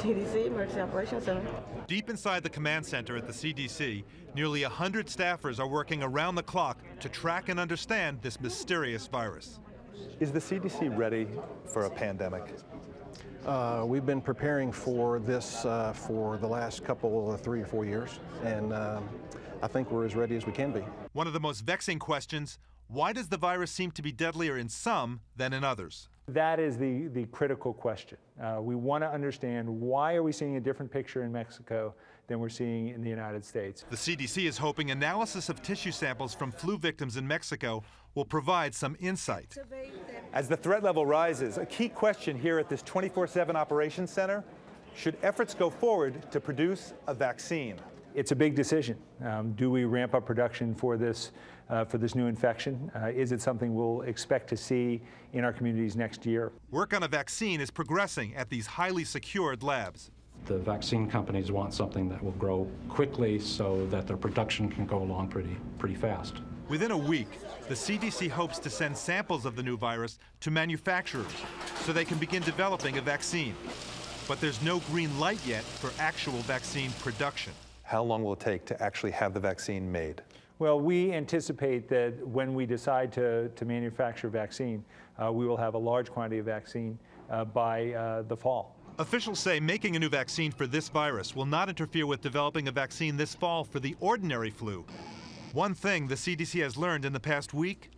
CDC, Emergency Operations Center. Deep inside the command center at the CDC, nearly 100 staffers are working around the clock to track and understand this mysterious virus. Is the CDC ready for a pandemic? We've been preparing for this for the last couple, 3 or 4 years, and I think we're as ready as we can be. One of the most vexing questions, why does the virus seem to be deadlier in some than in others? That is the critical question. We want to understand, why are we seeing a different picture in Mexico than we're seeing in the United States? The CDC is hoping analysis of tissue samples from flu victims in Mexico will provide some insight. As the threat level rises, a key question here at this 24/7 operations center, should efforts go forward to produce a vaccine? It's a big decision. Do we ramp up production for this new infection? Is it something we'll expect to see in our communities next year? Work on a vaccine is progressing at these highly secured labs. The vaccine companies want something that will grow quickly so that their production can go along pretty fast. Within a week, the CDC hopes to send samples of the new virus to manufacturers so they can begin developing a vaccine. But there's no green light yet for actual vaccine production. How long will it take to actually have the vaccine made? Well, we anticipate that when we decide to manufacture vaccine, we will have a large quantity of vaccine by the fall. Officials say making a new vaccine for this virus will not interfere with developing a vaccine this fall for the ordinary flu. One thing the CDC has learned in the past week,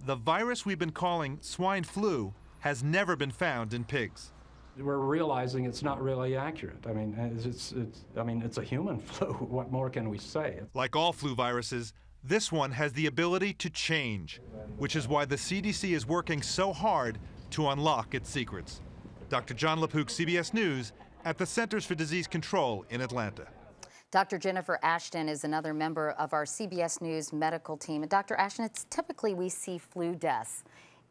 the virus we've been calling swine flu has never been found in pigs. We're realizing it's not really accurate. I mean, it's a human flu. What more can we say? Like all flu viruses, this one has the ability to change, which is why the CDC is working so hard to unlock its secrets. Dr. Jon LaPook, CBS News, at the Centers for Disease Control in Atlanta. Dr. Jennifer Ashton is another member of our CBS News medical team. And Dr. Ashton, it's typically we see flu deaths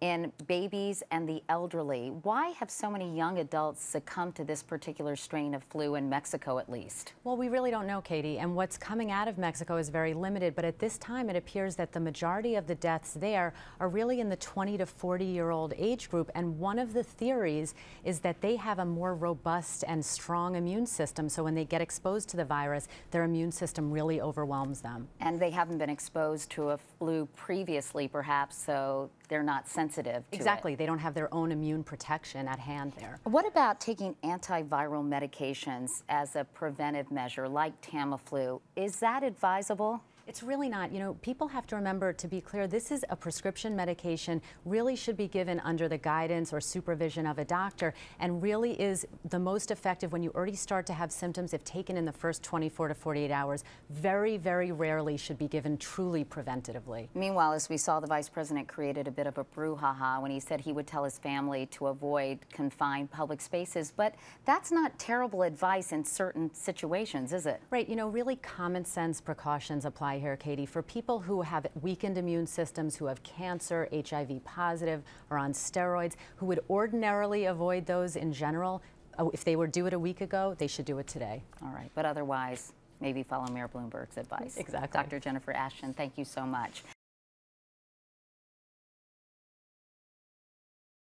in babies and the elderly. Why have so many young adults succumbed to this particular strain of flu in Mexico, at least? Well, we really don't know, Katie, and what's coming out of Mexico is very limited, but at this time it appears that the majority of the deaths there are really in the 20 to 40-year-old age group, and one of the theories is that they have a more robust and strong immune system, so when they get exposed to the virus, their immune system really overwhelms them. And they haven't been exposed to a flu previously, perhaps, so they're not sensitive to Exactly. it. They don't have their own immune protection at hand there. What about taking antiviral medications as a preventive measure, like Tamiflu? Is that advisable? It's really not. You know, people have to remember, to be clear, this is a prescription medication, really should be given under the guidance or supervision of a doctor, and really is the most effective when you already start to have symptoms if taken in the first 24 to 48 hours. Very, very rarely should be given truly preventatively. Meanwhile, as we saw, the vice president created a bit of a brouhaha when he said he would tell his family to avoid confined public spaces, but that's not terrible advice in certain situations, is it? Right. You know, really common sense precautions apply here, Katie. For people who have weakened immune systems, who have cancer, HIV positive, or on steroids, who would ordinarily avoid those in general, if they were due it a week ago, they should do it today. All right. But otherwise, maybe follow Mayor Bloomberg's advice. Exactly. Dr. Jennifer Ashton, thank you so much.